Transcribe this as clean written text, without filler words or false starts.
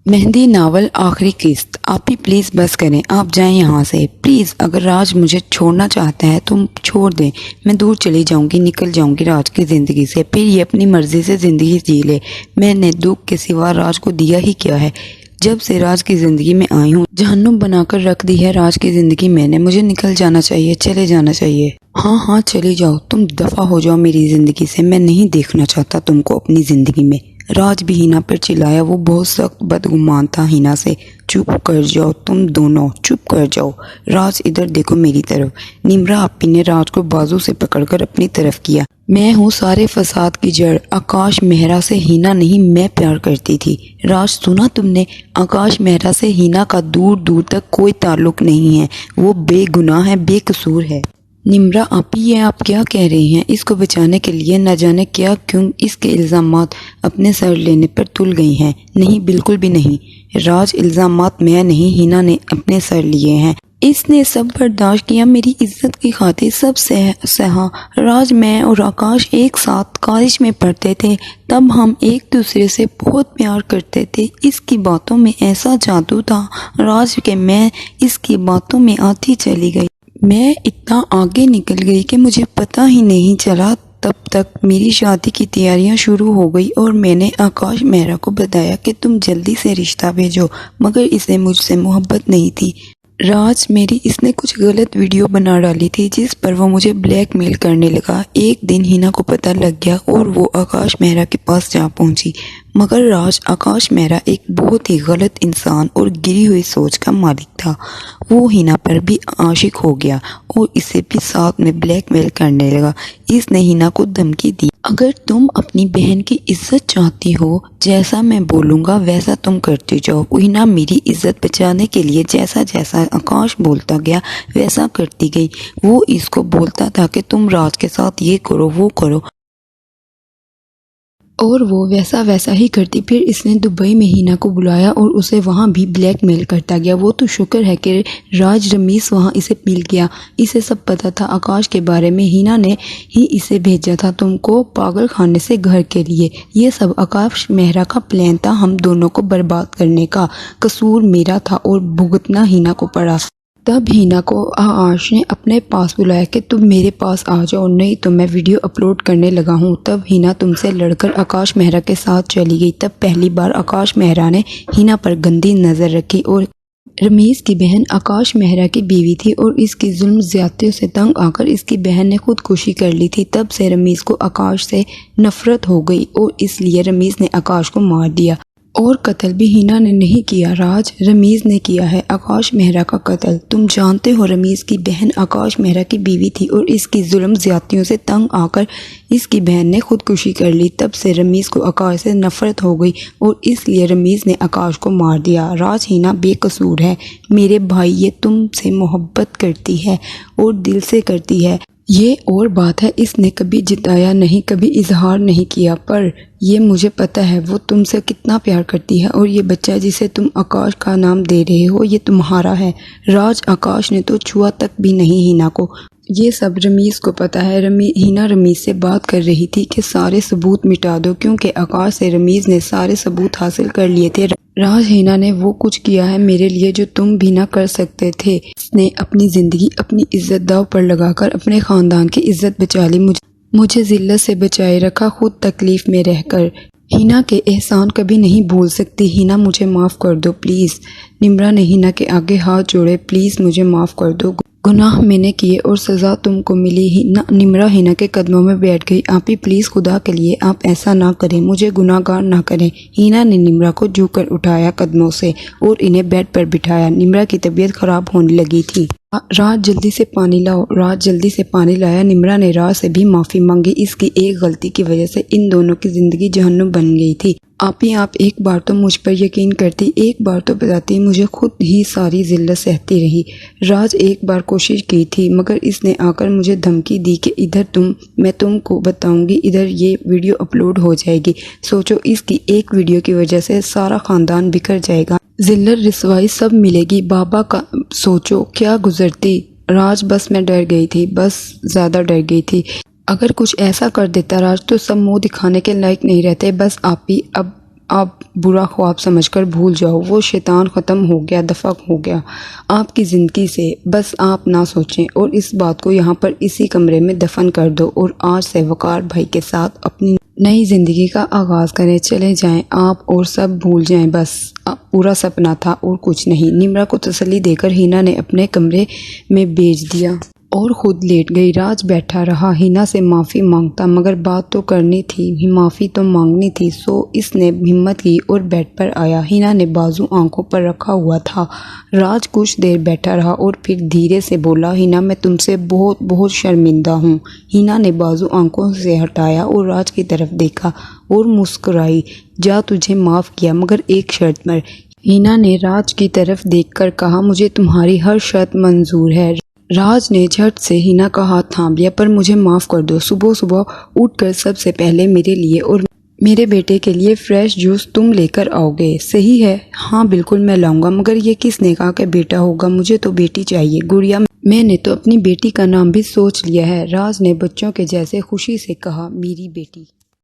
Mehndi novel आखिरी किस्त। आप ही प्लीज़ बस करें, आप जाएं यहाँ से प्लीज़। अगर राज मुझे छोड़ना चाहता है तो छोड़ दें, मैं दूर चली जाऊँगी, निकल जाऊँगी राज की ज़िंदगी से, फिर ये अपनी मर्ज़ी से ज़िंदगी जी ले। मैंने दुख के सिवा राज को दिया ही क्या है। जब से राज की ज़िंदगी में आई हूँ जहन्नुम बनाकर रख दी है राज की ज़िंदगी मैंने। मुझे निकल जाना चाहिए, चले जाना चाहिए। हाँ हाँ चली जाओ, तुम दफ़ा हो जाओ मेरी ज़िंदगी से। मैं नहीं देखना चाहता तुमको अपनी ज़िंदगी में। राज भी हिना पर चिल्लाया, वो बहुत सख्त बदगुमान था हिना से। चुप कर जाओ तुम दोनों, चुप कर जाओ। राज इधर देखो मेरी तरफ। निम्रा आपी ने राज को बाजू से पकड़कर अपनी तरफ किया। मैं हूँ सारे फसाद की जड़। आकाश मेहरा से हिना नहीं मैं प्यार करती थी। राज सुना तुमने, आकाश मेहरा से हिना का दूर दूर तक कोई ताल्लुक नहीं है। वो बेगुनाह है, बेकसूर है। निम्रा आपी ये आप क्या कह रही हैं? इसको बचाने के लिए न जाने क्या क्यों इसके इल्ज़ामात अपने सर लेने पर तुल गई हैं। नहीं, बिल्कुल भी नहीं। राज, इल्ज़ामात मैं नहीं हिना ने अपने सर लिए हैं। इसने सब बर्दाश्त किया, मेरी इज्जत की खातिर सब सहा। राज, मैं और आकाश एक साथ कॉलेज में पढ़ते थे, तब हम एक दूसरे से बहुत प्यार करते थे। इसकी बातों में ऐसा जादू था राज के मैं इसकी बातों में आती चली गई। मैं इतना आगे निकल गई कि मुझे पता ही नहीं चला। तब तक मेरी शादी की तैयारियां शुरू हो गई और मैंने आकाश मेहरा को बताया कि तुम जल्दी से रिश्ता भेजो, मगर इसे मुझसे मोहब्बत नहीं थी। राज, मेरी इसने कुछ गलत वीडियो बना डाली थी जिस पर वो मुझे ब्लैकमेल करने लगा। एक दिन हिना को पता लग गया और वो आकाश मेहरा के पास जा पहुंची। मगर राज, आकाश मेहरा एक बहुत ही गलत इंसान और गिरी हुई सोच का मालिक था। वो हिना पर भी आशिक हो गया और इसे भी साथ में ब्लैकमेल करने लगा। इसने हिना को धमकी दी, अगर तुम अपनी बहन की इज्जत चाहती हो, जैसा मैं बोलूँगा वैसा तुम करती जाओ। हिना मेरी इज्जत बचाने के लिए जैसा जैसा आकाश बोलता गया वैसा करती गई। वो इसको बोलता था कि तुम राज के साथ ये करो वो करो, और वो वैसा वैसा ही करती। फिर इसने दुबई में हिना को बुलाया और उसे वहाँ भी ब्लैकमेल करता गया। वो तो शुक्र है कि राज रमीस वहाँ इसे मिल गया। इसे सब पता था आकाश के बारे में। हिना ने ही इसे भेजा था तुमको पागल खाने से घर के लिए। ये सब आकाश मेहरा का प्लान था, हम दोनों को बर्बाद करने का। कसूर मेरा था और भुगतना हिना को पड़ा। तब हिना को आकाश ने अपने पास बुलाया कि तुम मेरे पास आ जाओ, नहीं तो मैं वीडियो अपलोड करने लगा हूँ। तब हिना तुमसे लड़कर आकाश मेहरा के साथ चली गई। तब पहली बार आकाश मेहरा ने हिना पर गंदी नज़र रखी। और रमीज की बहन आकाश मेहरा की बीवी थी और इसकी जुल्म ज्यादतियों से तंग आकर इसकी बहन ने खुदकुशी कर ली थी। तब से रमीज को आकाश से नफरत हो गई और इसलिए रमीज ने आकाश को मार दिया। और कत्ल भी हिना ने नहीं किया राज, रमीज ने किया है आकाश मेहरा का कत्ल। तुम जानते हो रमीज की बहन आकाश मेहरा की बीवी थी और इसकी जुल्म ज्यादतियों से तंग आकर इसकी बहन ने खुदकुशी कर ली। तब से रमीज को आकाश से नफरत हो गई और इसलिए रमीज ने आकाश को मार दिया। राज, हिना बेकसूर है मेरे भाई, ये तुमसे मोहब्बत करती है और दिल से करती है। ये और बात है, इसने कभी जिताया नहीं, कभी इजहार नहीं किया, पर ये मुझे पता है वो तुमसे कितना प्यार करती है। और ये बच्चा जिसे तुम आकाश का नाम दे रहे हो ये तुम्हारा है। राज, आकाश ने तो छुआ तक भी नहीं हिना को। ये सब रमीज को पता है। हिना रमीज से बात कर रही थी कि सारे सबूत मिटा दो, क्योंकि आकाश से रमीज ने सारे सबूत हासिल कर लिए थे। राज, हिना ने वो कुछ किया है मेरे लिए जो तुम भी ना कर सकते थे। इसने अपनी जिंदगी अपनी इज्जत दाव पर लगाकर अपने खानदान की इज्जत बचा ली, मुझे जिल्लत से बचाए रखा, खुद तकलीफ में रहकर। हिना के एहसान कभी नहीं भूल सकती। हिना, मुझे माफ़ कर दो प्लीज़। निम्रा ने हिना के आगे हाथ जोड़े, प्लीज़ मुझे माफ़ कर दो, गुनाह मैंने किए और सज़ा तुमको मिली। निम्रा हिना के कदमों में बैठ गई। आप ही प्लीज़ खुदा के लिए आप ऐसा ना करें, मुझे गुनाहगार ना करें। हिना ने निम्रा को झुककर उठाया कदमों से और इन्हें बेड पर बिठाया। निम्रा की तबीयत खराब होने लगी थी। राज, जल्दी से पानी लाओ। राज जल्दी से पानी लाया। निम्रा ने राज से भी माफ़ी मांगी। इसकी एक गलती की वजह से इन दोनों की ज़िंदगी जहन्नुम बन गई थी। आप एक बार तो मुझ पर यकीन करती, एक बार तो बताती, मुझे खुद ही सारी जिल्लत सहती रही। राज, एक बार कोशिश की थी, मगर इसने आकर मुझे धमकी दी कि इधर मैं तुमको बताऊंगी, इधर ये वीडियो अपलोड हो जाएगी। सोचो, इसकी एक वीडियो की वजह से सारा खानदान बिखर जाएगा, जिल्लत रिसवाई सब मिलेगी। बाबा का सोचो क्या गुजरती। राज, बस मैं डर गई थी, बस ज़्यादा डर गई थी। अगर कुछ ऐसा कर देता राज तो सब मुंह दिखाने के लायक नहीं रहते। बस आप ही अब आप बुरा ख्वाब समझकर भूल जाओ, वो शैतान ख़त्म हो गया, दफ़ा हो गया आपकी ज़िंदगी से। बस आप ना सोचें और इस बात को यहाँ पर इसी कमरे में दफन कर दो और आज से वकार भाई के साथ अपनी नई ज़िंदगी का आगाज़ करें। चले जाएं आप और सब भूल जाएं, बस पूरा सपना था और कुछ नहीं। निम्रा को तसल्ली देकर हिना ने अपने कमरे में भेज दिया और ख़ुद लेट गई। राज बैठा रहा, हिना से माफ़ी मांगता, मगर बात तो करनी थी, माफ़ी तो मांगनी थी। सो इसने हिम्मत की और बेड पर आया। हिना ने बाजू आंखों पर रखा हुआ था। राज कुछ देर बैठा रहा और फिर धीरे से बोला, हिना मैं तुमसे बहुत बहुत शर्मिंदा हूँ। हिना ने बाजू आंखों से हटाया और राज की तरफ देखा और मुस्कुराई। जा तुझे माफ़ किया मगर एक शर्त पर। हिना ने राज की तरफ देखकर कहा, मुझे तुम्हारी हर शर्त मंजूर है। राज ने झट से हिना का हाथ थाम लिया, पर मुझे माफ़ कर दो। सुबह सुबह उठकर सबसे पहले मेरे लिए और मेरे बेटे के लिए फ्रेश जूस तुम लेकर आओगे, सही है? हाँ बिल्कुल मैं लाऊंगा, मगर ये किसने कहा कि बेटा होगा? मुझे तो बेटी चाहिए। गुड़िया, मैंने तो अपनी बेटी का नाम भी सोच लिया है। राज ने बच्चों के जैसे खुशी से कहा, मेरी बेटी।